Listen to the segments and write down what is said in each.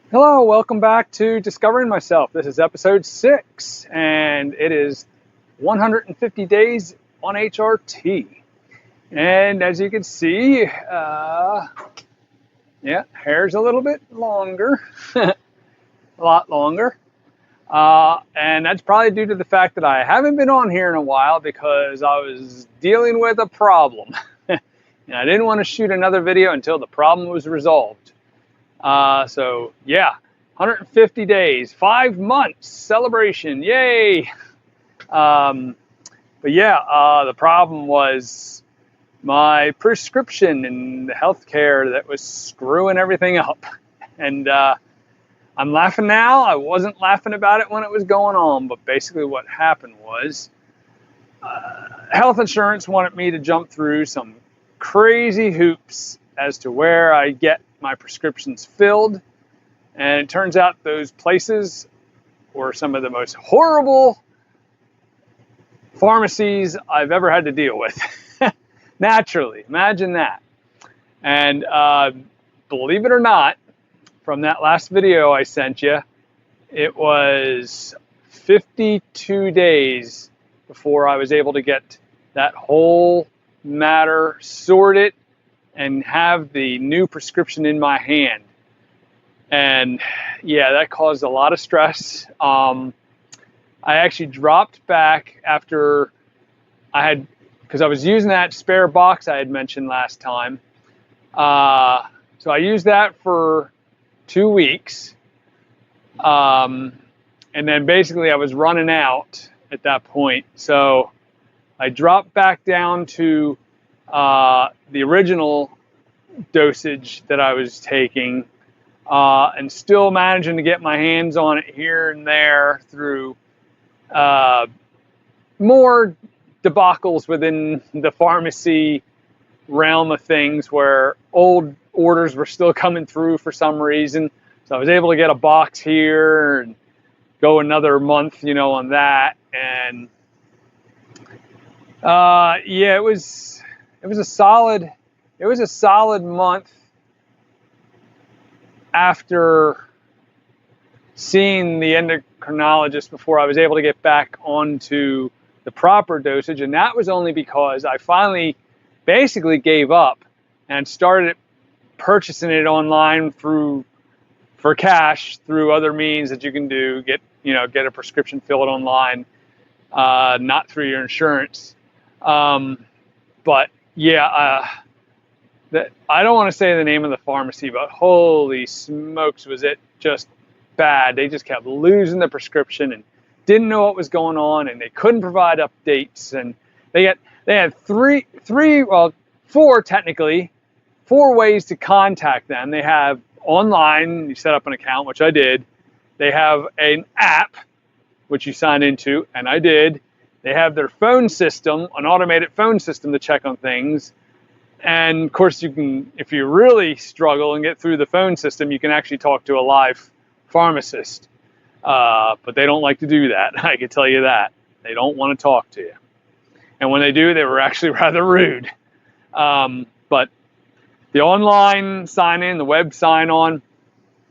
Hello, welcome back to Discovering Myself. This is episode 6, and it is 150 days on HRT. And as you can see, hair's a little bit longer, a lot longer. And that's probably due to the fact that I haven't been on here in a while because I was dealing with a problem. And I didn't want to shoot another video until the problem was resolved. 150 days, 5 months celebration, yay! The problem was my prescription and the healthcare that was screwing everything up. And I'm laughing now. I wasn't laughing about it when it was going on, but basically what happened was health insurance wanted me to jump through some crazy hoops as to where I get my prescriptions filled. And it turns out those places were some of the most horrible pharmacies I've ever had to deal with. Naturally, imagine that. And believe it or not, from that last video I sent you, it was 52 days before I was able to get that whole matter sorted and have the new prescription in my hand. And yeah, that caused a lot of stress. I actually dropped back after because I was using that spare box I had mentioned last time. So I used that for 2 weeks. And then basically I was running out at that point. So I dropped back down to the original dosage that I was taking. And still managing to get my hands on it here and there through more debacles within the pharmacy realm of things where old orders were still coming through for some reason. So I was able to get a box here and go another month, on that. And it was a solid month after seeing the endocrinologist before I was able to get back onto the proper dosage. And that was only because I finally basically gave up and started purchasing it online for cash through other means that you can do, get a prescription filled online, not through your insurance. I don't want to say the name of the pharmacy, but holy smokes, was it just bad. They just kept losing the prescription and didn't know what was going on, and they couldn't provide updates. And they had four ways to contact them. They have online, you set up an account, which I did. They have an app, which you sign into, and I did. They have their phone system, an automated phone system to check on things. And of course, you can, if you really struggle and get through the phone system, you can actually talk to a live pharmacist. But they don't like to do that. I can tell you that. They don't want to talk to you. And when they do, they were actually rather rude. But the online sign in, the web sign on,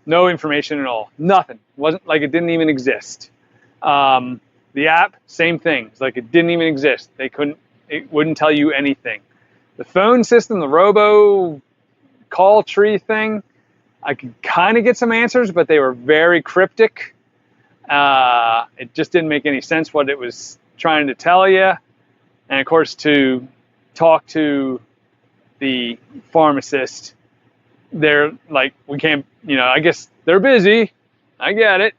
no information at all. Nothing. It wasn't like it didn't even exist. The app, same thing. It's like it didn't even exist. It wouldn't tell you anything. The phone system, the robo call tree thing, I could kind of get some answers, but they were very cryptic. It just didn't make any sense what it was trying to tell you. And of course, to talk to the pharmacist, they're like, we can't, I guess they're busy. I get it.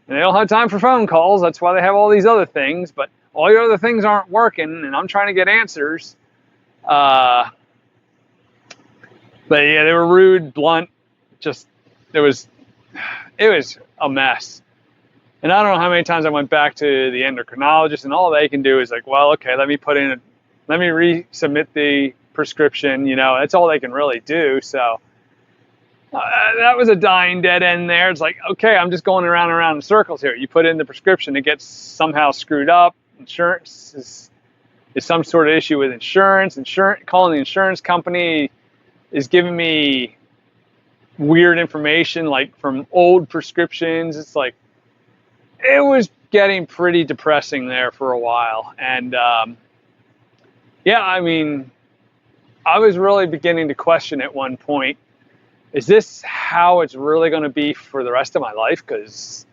And they don't have time for phone calls. That's why they have all these other things. But all your other things aren't working, and I'm trying to get answers. But yeah, they were rude, blunt. It was a mess. And I don't know how many times I went back to the endocrinologist, and all they can do is like, well, okay, let me resubmit the prescription. That's all they can really do. So that was a dying dead end there. It's like, okay, I'm just going around and around in circles here. You put in the prescription, it gets somehow screwed up. Insurance is some sort of issue with insurance. Calling the insurance company is giving me weird information like from old prescriptions. It's like, it was getting pretty depressing there for a while. And yeah, I mean, I was really beginning to question at one point, is this how it's really going to be for the rest of my life? Because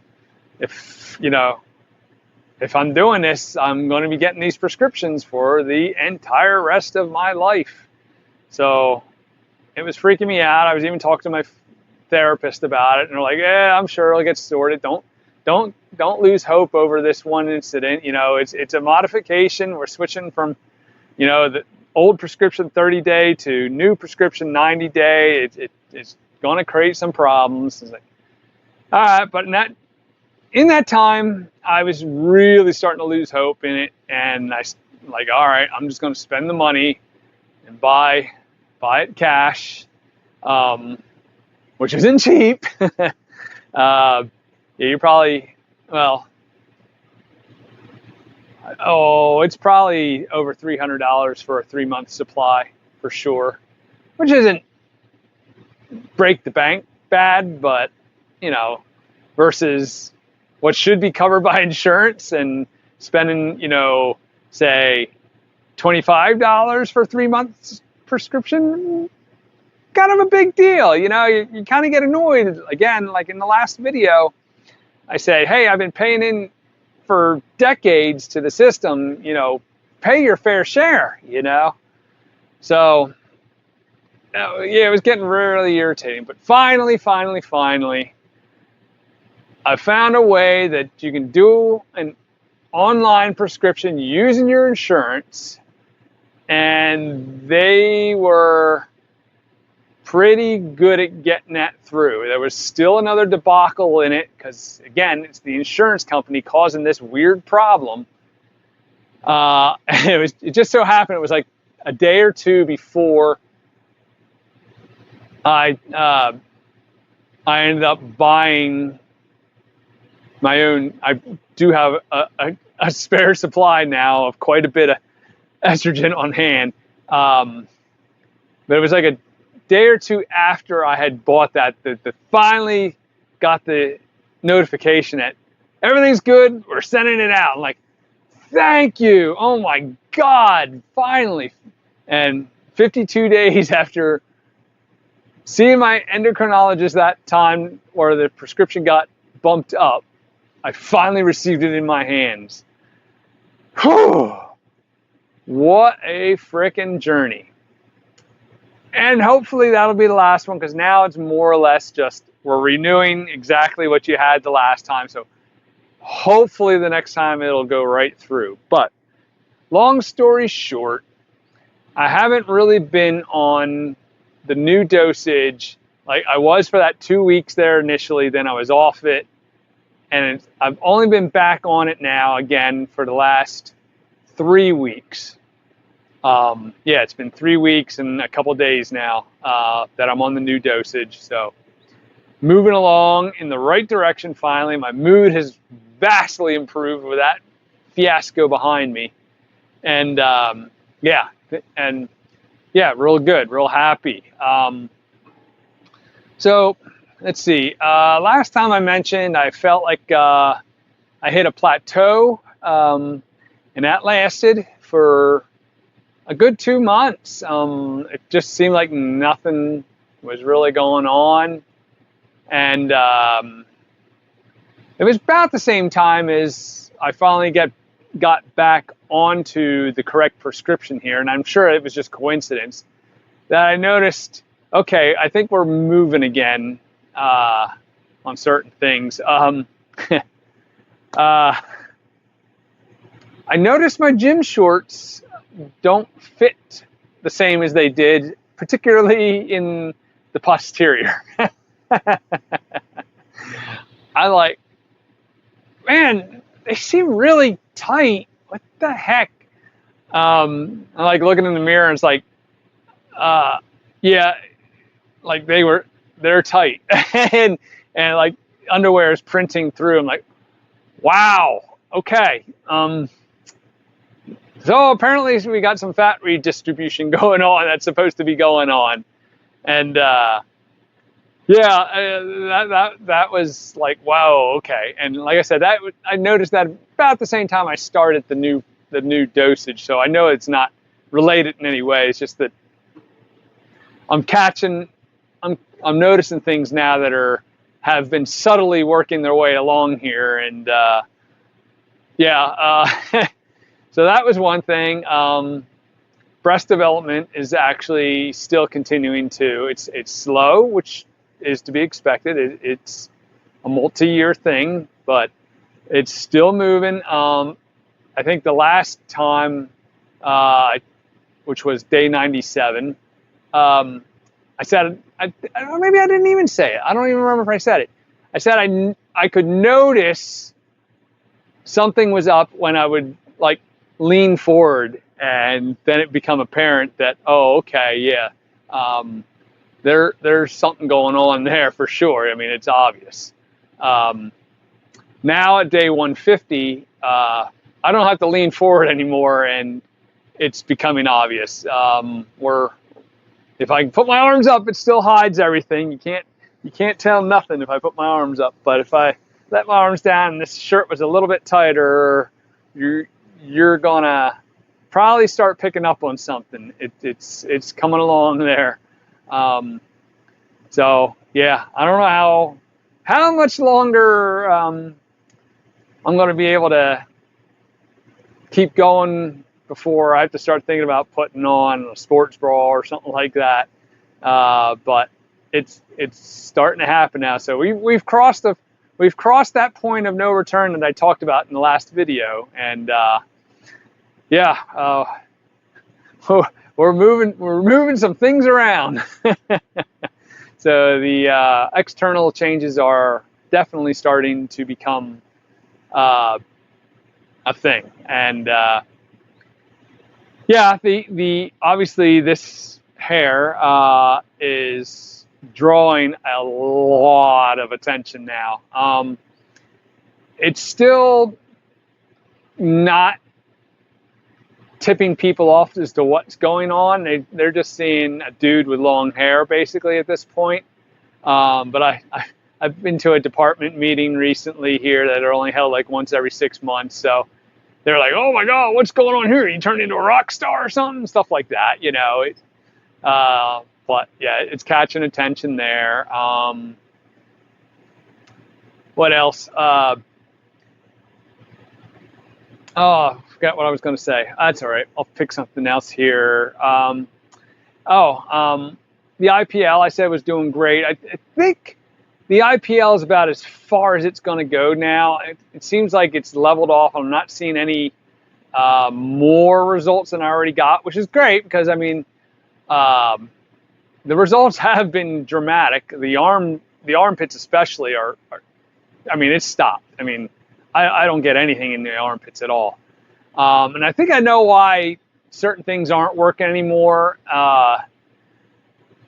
if, if I'm doing this, I'm going to be getting these prescriptions for the entire rest of my life. So it was freaking me out. I was even talking to my therapist about it, and they're like, "Yeah, I'm sure it'll get sorted. Don't lose hope over this one incident. It's a modification. We're switching from, the old prescription 30-day to new prescription 90-day. It's going to create some problems." It's like, all right, but in that time, I was really starting to lose hope in it, and I like, all right, I'm just going to spend the money and buy it cash, which isn't cheap. Yeah, you're probably, well, it's probably over $300 for a 3-month supply for sure, which isn't break the bank bad, but versus what should be covered by insurance and spending, say $25 for 3 months prescription, kind of a big deal. You kind of get annoyed. Again, like in the last video, I said, hey, I've been paying in for decades to the system, pay your fair share, So, yeah, it was getting really irritating. But finally, I found a way that you can do an online prescription using your insurance, and they were pretty good at getting that through. There was still another debacle in it because, again, it's the insurance company causing this weird problem. It just so happened it was like a day or two before I ended up buying my own. I do have a spare supply now of quite a bit of estrogen on hand, but it was like a day or two after I had bought that finally got the notification that everything's good, we're sending it out. I'm like, thank you, oh my God, finally. And 52 days after seeing my endocrinologist that time, where the prescription got bumped up, I finally received it in my hands. Whew. What a frickin' journey. And hopefully that'll be the last one, because now it's more or less just we're renewing exactly what you had the last time. So hopefully the next time it'll go right through. But long story short, I haven't really been on the new dosage. Like I was for that 2 weeks there initially, then I was off it. And I've only been back on it now again for the last 3 weeks. Yeah, it's been 3 weeks and a couple days now that I'm on the new dosage. So moving along in the right direction finally. My mood has vastly improved with that fiasco behind me. And yeah, real good, real happy. So let's see. Last time I mentioned I felt like I hit a plateau, and that lasted for a good 2 months. It just seemed like nothing was really going on. And it was about the same time as I finally got back onto the correct prescription here. And I'm sure it was just coincidence that I noticed, okay, I think we're moving again on certain things. I noticed my gym shorts don't fit the same as they did, particularly in the posterior. I like, man, they seem really tight. What the heck? I like looking in the mirror and it's like, yeah, like they're tight. and like underwear is printing through. I'm like, wow, okay. So apparently we got some fat redistribution going on that's supposed to be going on. And Yeah, that was like, wow, okay. And like I said, I noticed that about the same time I started the new dosage. So I know it's not related in any way. It's just that I'm catching, I'm noticing things now that have been subtly working their way along here, and yeah. So that was one thing. Breast development is actually still continuing to. It's slow, which is to be expected. It's a multi-year thing, but it's still moving. I think the last time, which was day 97, I said, maybe I didn't even say it. I don't even remember if I said it. I said I could notice something was up when I would like lean forward, and then it become apparent that, oh, okay, yeah, there's something going on there for sure. I mean, it's obvious. Now at day 150, I don't have to lean forward anymore, and it's becoming obvious. If I put my arms up, it still hides everything. You can't tell nothing if I put my arms up. But if I let my arms down and this shirt was a little bit tighter, you're gonna probably start picking up on something. It's coming along there. So yeah, I don't know how much longer I'm gonna be able to keep going before I have to start thinking about putting on a sports bra or something like that. But it's starting to happen now. So we've crossed that point of no return that I talked about in the last video, and yeah, we're moving some things around. So the external changes are definitely starting to become a thing, and yeah, the obviously this hair is drawing a lot of attention now. It's still not tipping people off as to what's going on. They're just seeing a dude with long hair basically at this point. But I've been to a department meeting recently here that are only held like once every 6 months, so they're like, oh my God, what's going on here? You turned into a rock star or something? Stuff like that, you know. But yeah, it's catching attention there. What else? Oh, I forgot what I was going to say. That's all right. I'll pick something else here. The IPL I said was doing great. I think the IPL is about as far as it's going to go now. It seems like it's leveled off. I'm not seeing any more results than I already got, which is great because, I mean, the results have been dramatic. The armpits especially are I mean, it's stopped. I mean, I don't get anything in the armpits at all. And I think I know why certain things aren't working anymore.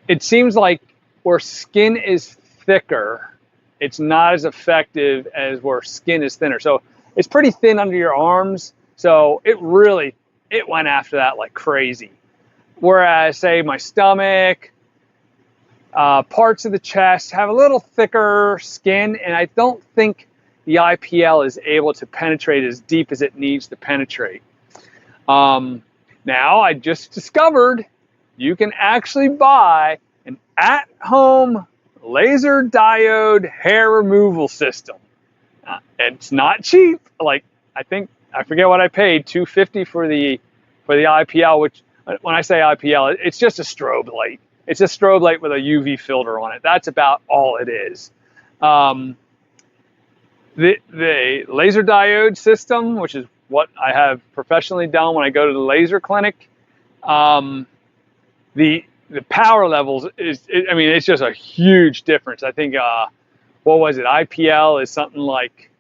It seems like where skin is thicker, it's not as effective as where skin is thinner. So it's pretty thin under your arms. So it went after that like crazy. Whereas, say, my stomach, parts of the chest have a little thicker skin, and I don't think the IPL is able to penetrate as deep as it needs to penetrate. Now, I just discovered you can actually buy an at-home laser diode hair removal system. It's not cheap. Like, I forget what I paid, $250 for the IPL, which when I say IPL, it's just a strobe light. It's a strobe light with a UV filter on it. That's about all it is. The laser diode system, which is what I have professionally done when I go to the laser clinic, the power levels I mean, it's just a huge difference. I think, what was it? IPL is something like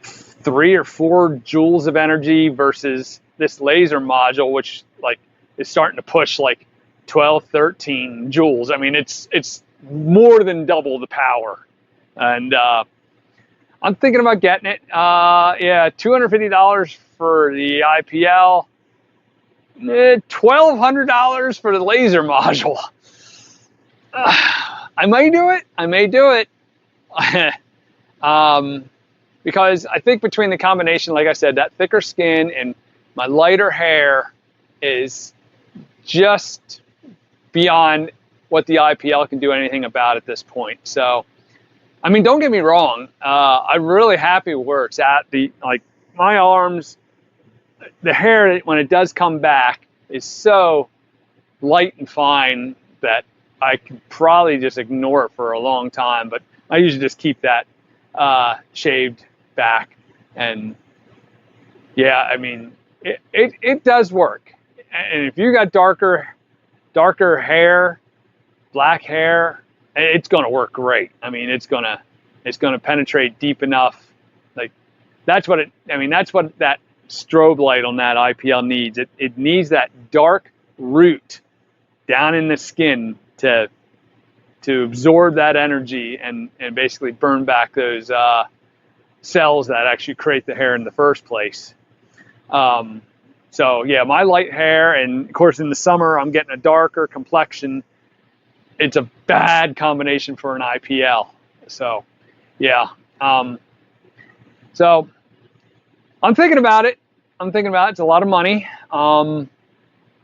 3 or 4 joules of energy versus this laser module, which like is starting to push like 12, 13 joules. I mean, it's more than double the power. And I'm thinking about getting it. Yeah, $250 for the IPL, $1,200 for the laser module. I I may do it. I may do it. Because I think between the combination, like I said, that thicker skin and my lighter hair is just beyond what the IPL can do anything about at this point. So, I mean, don't get me wrong. I'm really happy where it's at. Like my arms, the hair, when it does come back, is so light and fine that I could probably just ignore it for a long time. But I usually just keep that shaved back. And yeah, I mean, it does work. And if you got darker hair, black hair, it's going to work great. I mean, it's going to penetrate deep enough. Like that's what that strobe light on that IPL needs. It needs that dark root down in the skin to absorb that energy and basically burn back those cells that actually create the hair in the first place. So yeah, my light hair, and of course in the summer I'm getting a darker complexion. It's a bad combination for an IPL. So yeah, so I'm thinking about it. It's a lot of money. I'm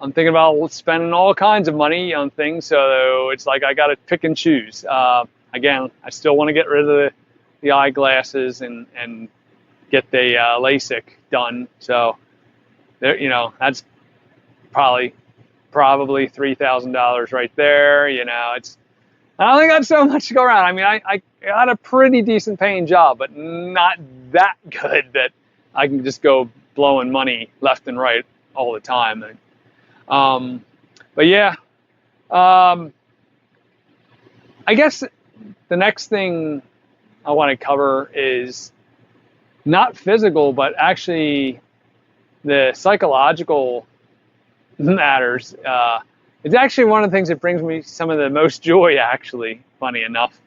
thinking about spending all kinds of money on things. So it's like I got to pick and choose. Again, I still want to get rid of the eyeglasses and get the LASIK done. So there, that's probably $3,000 right there. I don't think that's so much to go around. I mean, I got a pretty decent paying job, but not that good that I can just go blowing money left and right all the time. But yeah, I guess the next thing I want to cover is not physical, but actually the psychological matters. It's actually one of the things that brings me some of the most joy, actually, funny enough.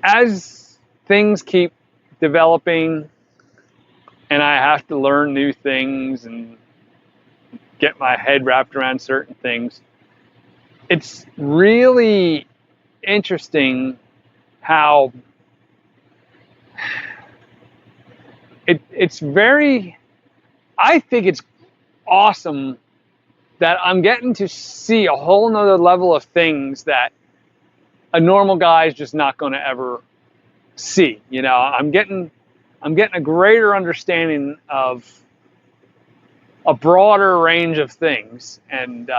As things keep developing and I have to learn new things and get my head wrapped around certain things, it's really interesting how it's very, I think it's awesome that I'm getting to see a whole nother level of things that a normal guy is just not going to ever see. I'm getting a greater understanding of a broader range of things, and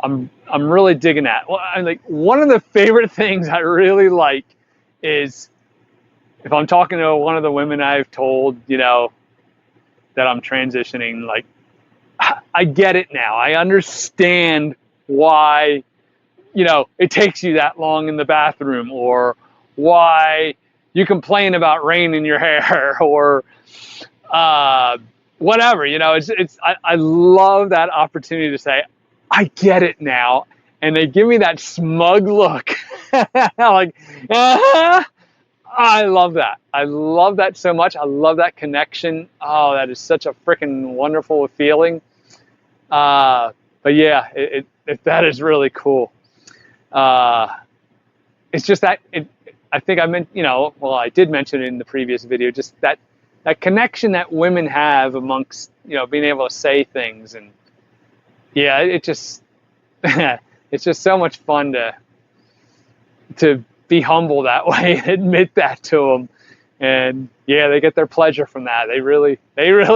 I'm really digging that. Well, one of the favorite things I really like is if I'm talking to one of the women I've told, that I'm transitioning, like, I get it now. I understand why, it takes you that long in the bathroom, or why you complain about rain in your hair, or whatever. I love that opportunity to say, I get it now. And they give me that smug look. Like, I love that. I love that so much. I love that connection. Oh, that is such a freaking wonderful feeling. But yeah, that is really cool. It's just that I think I meant, I did mention it in the previous video, just that connection that women have amongst, being able to say things. And yeah, it's just so much fun to be humble that way and admit that to them. And yeah, they get their pleasure from that. They really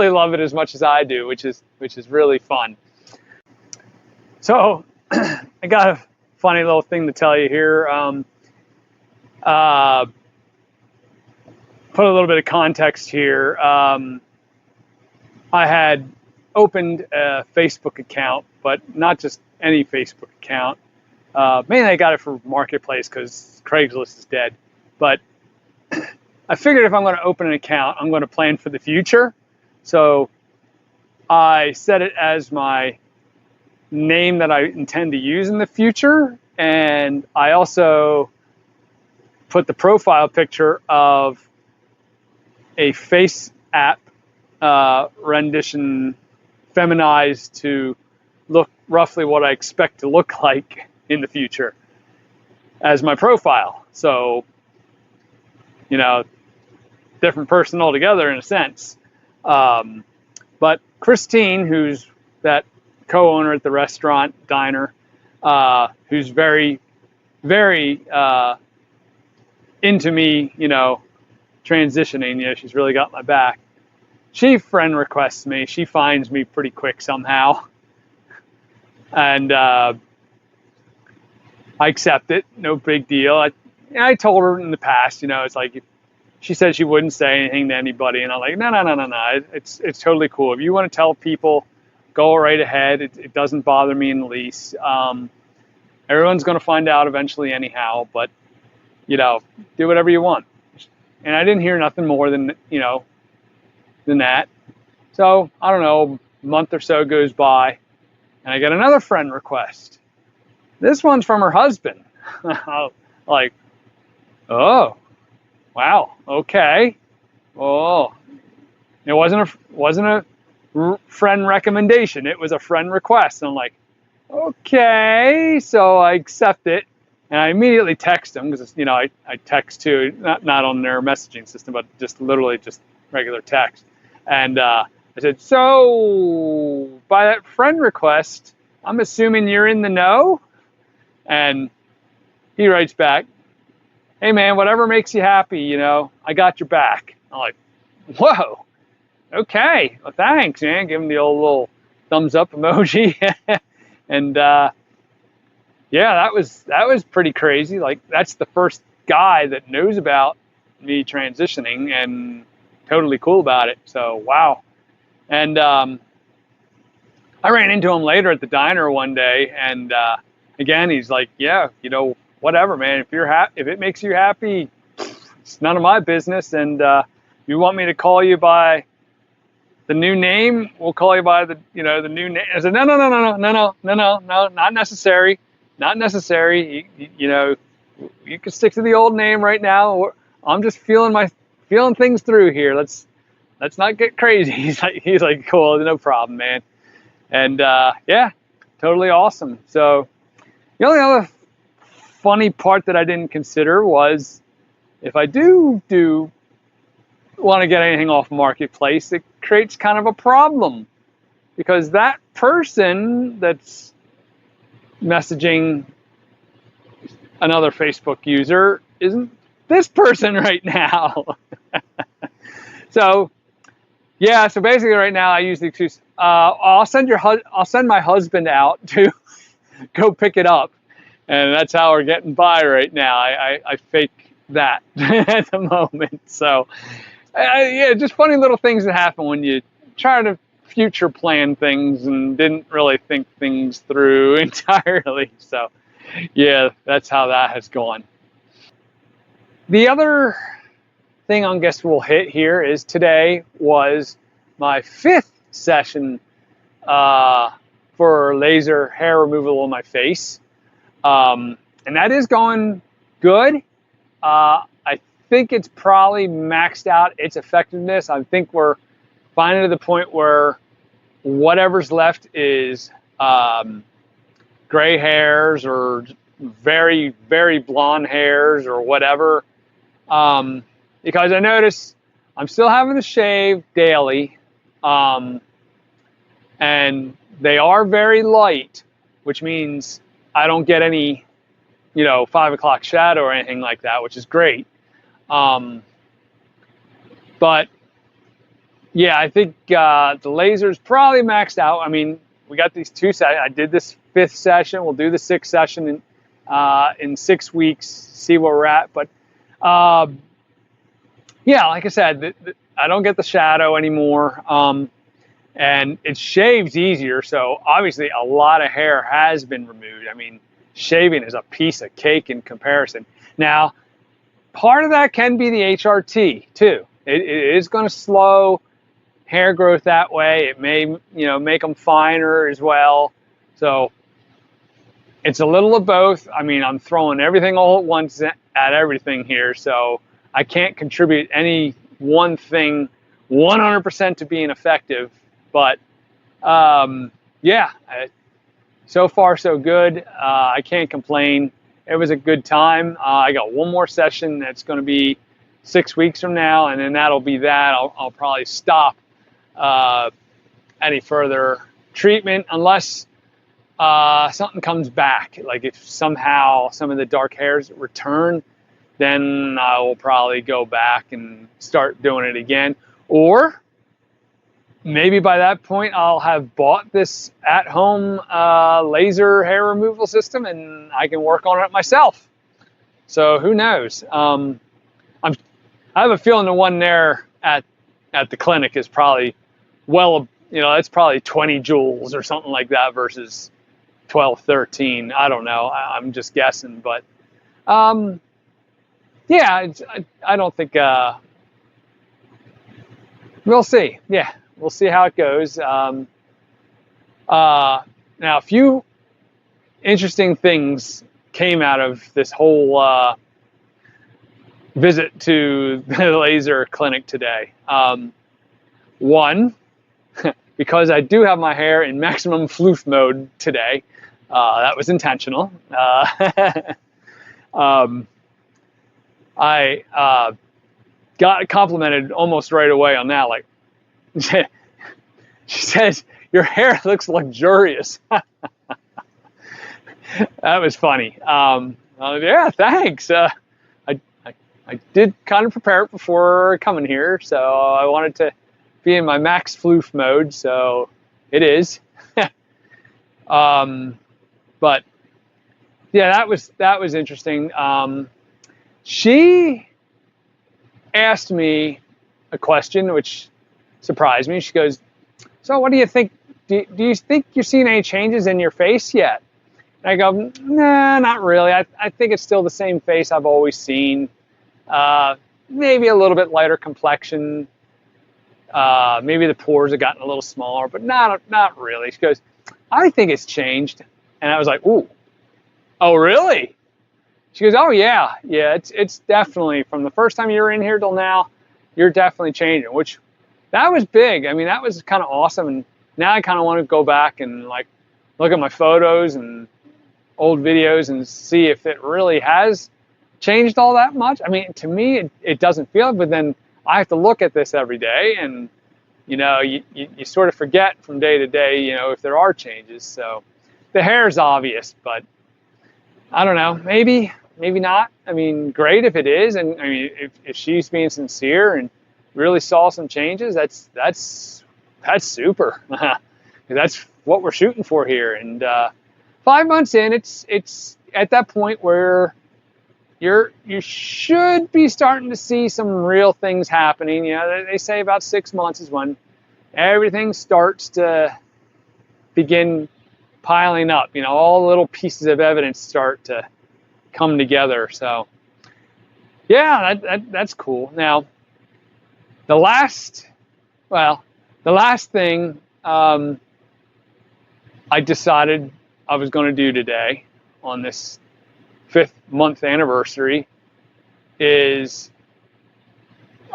love it as much as I do, which is really fun. So I got a funny little thing to tell you here. Put a little bit of context here. I had opened a Facebook account, but not just any Facebook account. Mainly I got it for Marketplace because Craigslist is dead. But I figured if I'm going to open an account, I'm going to plan for the future. So I set it as my name that I intend to use in the future. And I also put the profile picture of a face app rendition, feminized to look roughly what I expect to look like in the future as my profile. So, you know, different person altogether in a sense. But Christine, who's that co-owner at the restaurant diner, who's very, very into me, you know, transitioning. You know, she's really got my back. She friend requests me. She finds me pretty quick somehow, and I accept it. No big deal. I told her in the past, you know, it's like she said she wouldn't say anything to anybody, and I'm like, no. It's totally cool. If you want to tell people, go right ahead. It doesn't bother me in the least. Everyone's going to find out eventually anyhow, but you know, do whatever you want. And I didn't hear nothing more than, you know, than that. So I don't know, a month or so goes by, and I get another friend request. This one's from her husband. Like, oh, wow, okay. Oh, it wasn't a friend recommendation. It was a friend request. And I'm like, okay. So I accept it, and I immediately text him because, you know, I text too, not on their messaging system, but just literally just regular text. And I said, so by that friend request, I'm assuming you're in the know? And he writes back, hey man, whatever makes you happy, you know, I got your back. I'm like, whoa, okay, well thanks, man. Give him the old little thumbs up emoji. And yeah, that was pretty crazy. Like, that's the first guy that knows about me transitioning and totally cool about it. So wow. And I ran into him later at the diner one day, and again, he's like, yeah, you know, whatever, man. If it makes you happy, it's none of my business. And you want me to call you by the new name? We'll call you by the new name. I said, no, not necessary, not necessary. You know, you can stick to the old name right now. I'm just feeling things through here. Let's not get crazy. He's like, cool, no problem, man. And yeah, totally awesome. So the only other funny part that I didn't consider was, if I do want to get anything off Marketplace, it creates kind of a problem, because that person that's messaging another Facebook user isn't this person right now. So yeah, so basically right now I use the excuse, I'll send my husband out to go pick it up. And that's how we're getting by right now. I fake that at the moment. So yeah, just funny little things that happen when you try to future plan things and didn't really think things through entirely. So yeah, that's how that has gone. The other thing I guess we'll hit here is today was my 5th session for laser hair removal on my face. And that is going good. I think it's probably maxed out its effectiveness. I think we're finally to the point where whatever's left is gray hairs or very, very blonde hairs or whatever. Because I notice I'm still having to shave daily, and they are very light, which means I don't get any, 5 o'clock shadow or anything like that, which is great. But yeah, I think the laser's probably maxed out. I mean, we got these 2 sessions. I did this 5th session. We'll do the 6th session in 6 weeks, see where we're at. But yeah, like I said, I don't get the shadow anymore. And it shaves easier. So obviously a lot of hair has been removed. I mean, shaving is a piece of cake in comparison. Now, part of that can be the HRT too. It is going to slow hair growth that way. It may, make them finer as well. So it's a little of both. I mean, I'm throwing everything all at once at everything here. So I can't contribute any one thing 100% to being effective. But yeah, so far so good. I can't complain. It was a good time. I got one more session that's going to be 6 weeks from now, and then that'll be that. I'll probably stop any further treatment unless something comes back. Like if somehow some of the dark hairs return, then I will probably go back and start doing it again. Or maybe by that point I'll have bought this at-home laser hair removal system and I can work on it myself. So who knows? I have a feeling the one there at the clinic is probably it's probably 20 joules or something like that versus 12, 13. I don't know. I'm just guessing, but yeah, I don't think we'll see. Yeah, we'll see how it goes. Now, a few interesting things came out of this whole visit to the laser clinic today. One, because I do have my hair in maximum floof mode today. That was intentional. I got complimented almost right away on that. Like, she says, your hair looks luxurious. That was funny. Yeah, thanks. I did kind of prepare it before coming here, so I wanted to be in my max floof mode, so it is. But yeah, that was interesting. She asked me a question which surprised me. She goes, so what do you think? Do you think you're seeing any changes in your face yet? And I go, nah, not really. I think it's still the same face I've always seen. Maybe a little bit lighter complexion. Maybe the pores have gotten a little smaller, but not really. She goes, I think it's changed. And I was like, ooh, oh, really? She goes, oh, yeah, it's definitely, from the first time you were in here till now, you're definitely changing, which that was big. I mean, that was kind of awesome. And now I kind of want to go back and like look at my photos and old videos and see if it really has changed all that much. I mean, to me, it doesn't feel it, but then I have to look at this every day and, you sort of forget from day to day, if there are changes. So the hair is obvious, but I don't know, maybe not. I mean, great if it is. And I mean, if she's being sincere and really saw some changes, that's super. That's what we're shooting for here. And 5 months in, it's at that point where you should be starting to see some real things happening. They say about 6 months is when everything starts to begin piling up. All the little pieces of evidence start to come together. So yeah, that's cool. Now, the last thing I decided I was going to do today on this 5th month anniversary is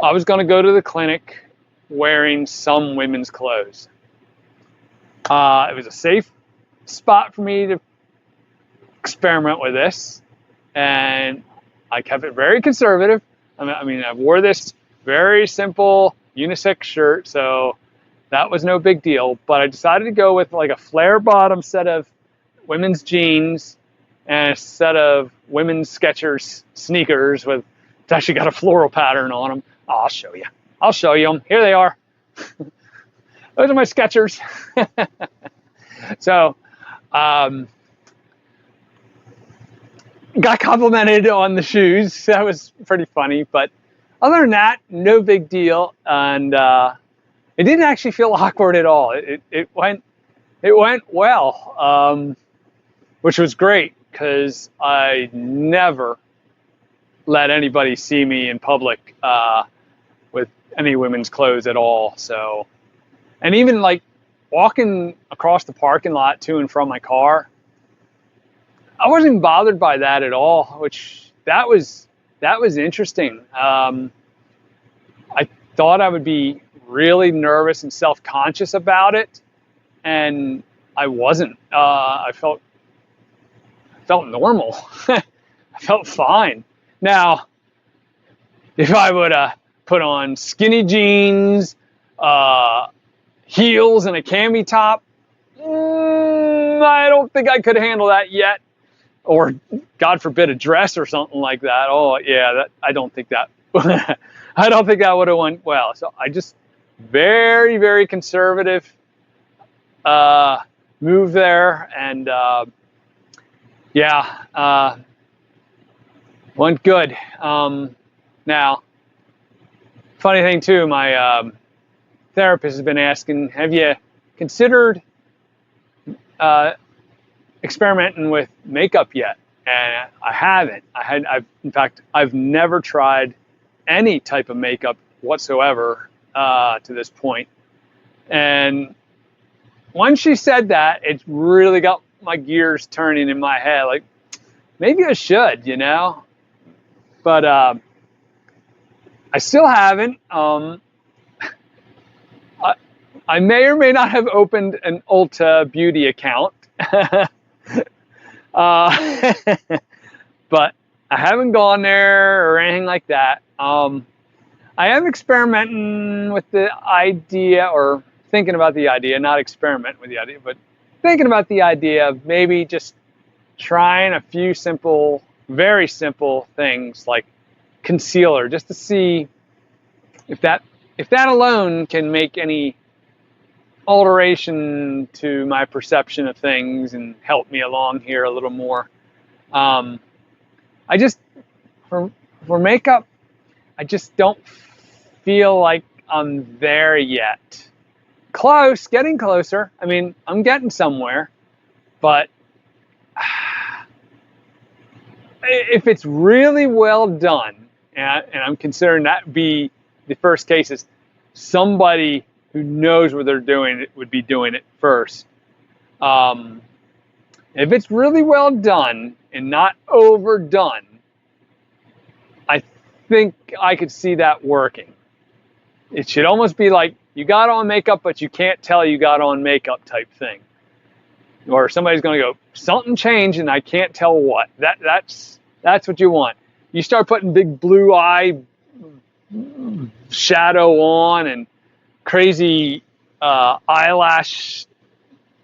I was going to go to the clinic wearing some women's clothes. It was a safe spot for me to experiment with this, and I kept it very conservative. I mean, I wore this very simple unisex shirt, so that was no big deal, but I decided to go with like a flare bottom set of women's jeans and a set of women's Skechers sneakers with, it's actually got a floral pattern on them. Oh, I'll show you them. Here they are. Those are my Skechers. So, got complimented on the shoes. That was pretty funny, but other than that, no big deal. And it didn't actually feel awkward at all. It went well, which was great because I never let anybody see me in public with any women's clothes at all. So, and even like walking across the parking lot to and from my car, I wasn't bothered by that at all, which that was interesting. I thought I would be really nervous and self-conscious about it, and I wasn't. I felt normal. I felt fine. Now, if I would have put on skinny jeans, heels, and a cami top, I don't think I could handle that yet. Or, God forbid, a dress or something like that. Oh, yeah, I don't think that. I don't think that would have went well. So I just very, very conservative move there, and yeah, went good. Now, funny thing too, my therapist has been asking, have you considered experimenting with makeup yet? And I haven't. In fact, I've never tried any type of makeup whatsoever to this point. And once she said that, it really got my gears turning in my head. Like, maybe I should, you know? But I still haven't. I may or may not have opened an Ulta beauty account. But I haven't gone there or anything like that. I am experimenting with the idea, or thinking about the idea, not experimenting with the idea, but thinking about the idea of maybe just trying a few simple, very simple things like concealer, just to see if that alone can make any alteration to my perception of things and help me along here a little more. I just, for makeup, I just don't feel like I'm there yet. Close, getting closer. I mean, I'm getting somewhere, but if it's really well done, and I'm considering that be the first cases, somebody who knows what they're doing it would be doing it first. If it's really well done and not overdone, I think I could see that working. It should almost be like you got on makeup, but you can't tell you got on makeup type thing. Or somebody's going to go, something changed and I can't tell what. That's what you want. You start putting big blue eye shadow on and crazy eyelash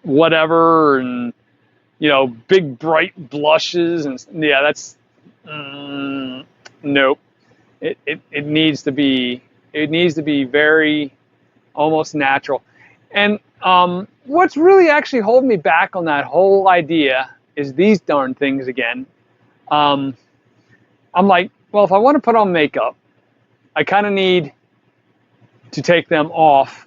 whatever, and big bright blushes, and yeah, that's nope. It needs to be very almost natural. And what's really actually holding me back on that whole idea is these darn things again. I'm like, well, if I want to put on makeup, I kind of need to take them off.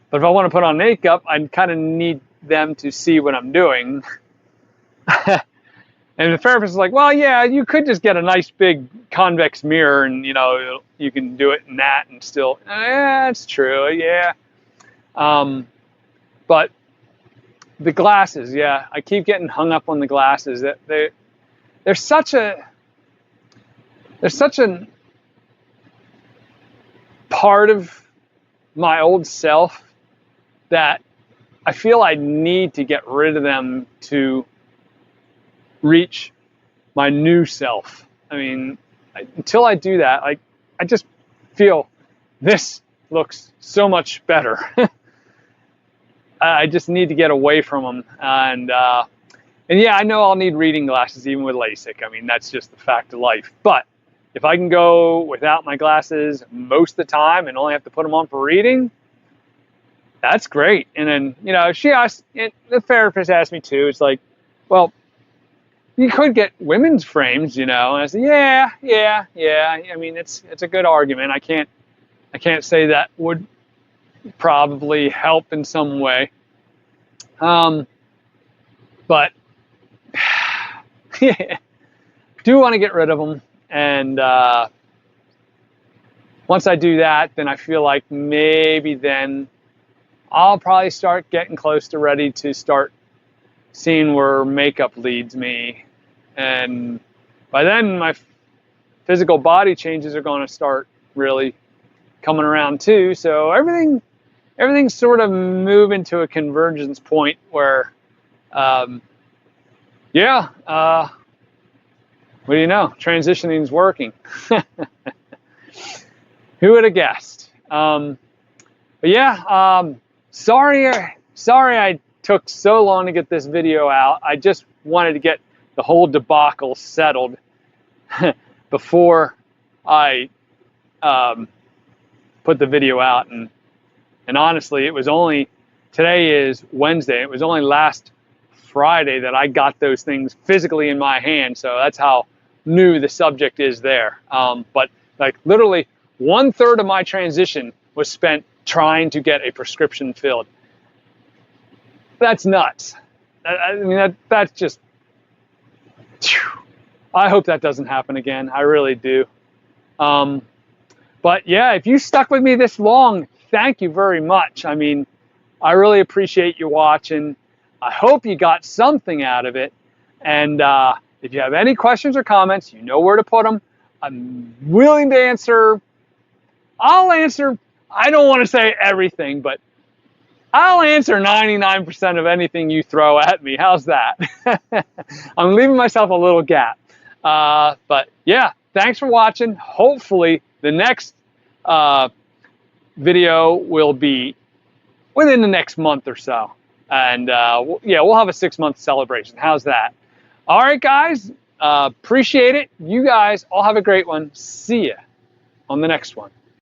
But if I want to put on makeup, I kind of need them to see what I'm doing. And the therapist is like, well, yeah, you could just get a nice big convex mirror and, you can do it in that and still, it's true, yeah. But the glasses, yeah, I keep getting hung up on the glasses. That there's such a part of my old self that I feel I need to get rid of them to reach my new self. I mean, until I do that, I just feel this looks so much better. I just need to get away from them. And yeah, I know I'll need reading glasses even with LASIK. I mean, that's just the fact of life. But if I can go without my glasses most of the time and only have to put them on for reading, that's great. And then, she asked, the therapist asked me too, it's like, well, you could get women's frames, And I said, yeah. I mean, it's a good argument. I can't say that would probably help in some way. But do want to get rid of them. And once I do that, then I feel like maybe then I'll probably start getting close to ready to start seeing where makeup leads me. And by then my physical body changes are going to start really coming around too. So everything everything's sort of moving to a convergence point where, yeah, what do you know? Transitioning is working. Who would have guessed? But yeah, sorry I took so long to get this video out. I just wanted to get the whole debacle settled before I put the video out. And honestly, it was only, today is Wednesday, it was only last Friday that I got those things physically in my hand, so that's how new the subject is there. But like literally 1/3 of my transition was spent trying to get a prescription filled. That's nuts. I mean, that's just, I hope that doesn't happen again. I really do. But yeah, if you stuck with me this long, thank you very much. I mean, I really appreciate you watching. I hope you got something out of it. And if you have any questions or comments, you know where to put them. I'm willing to answer. I'll answer, I don't want to say everything, but I'll answer 99% of anything you throw at me. How's that? I'm leaving myself a little gap. But yeah, thanks for watching. Hopefully the next video will be within the next month or so. And yeah, we'll have a 6-month celebration. How's that? All right, guys, appreciate it. You guys all have a great one. See ya on the next one.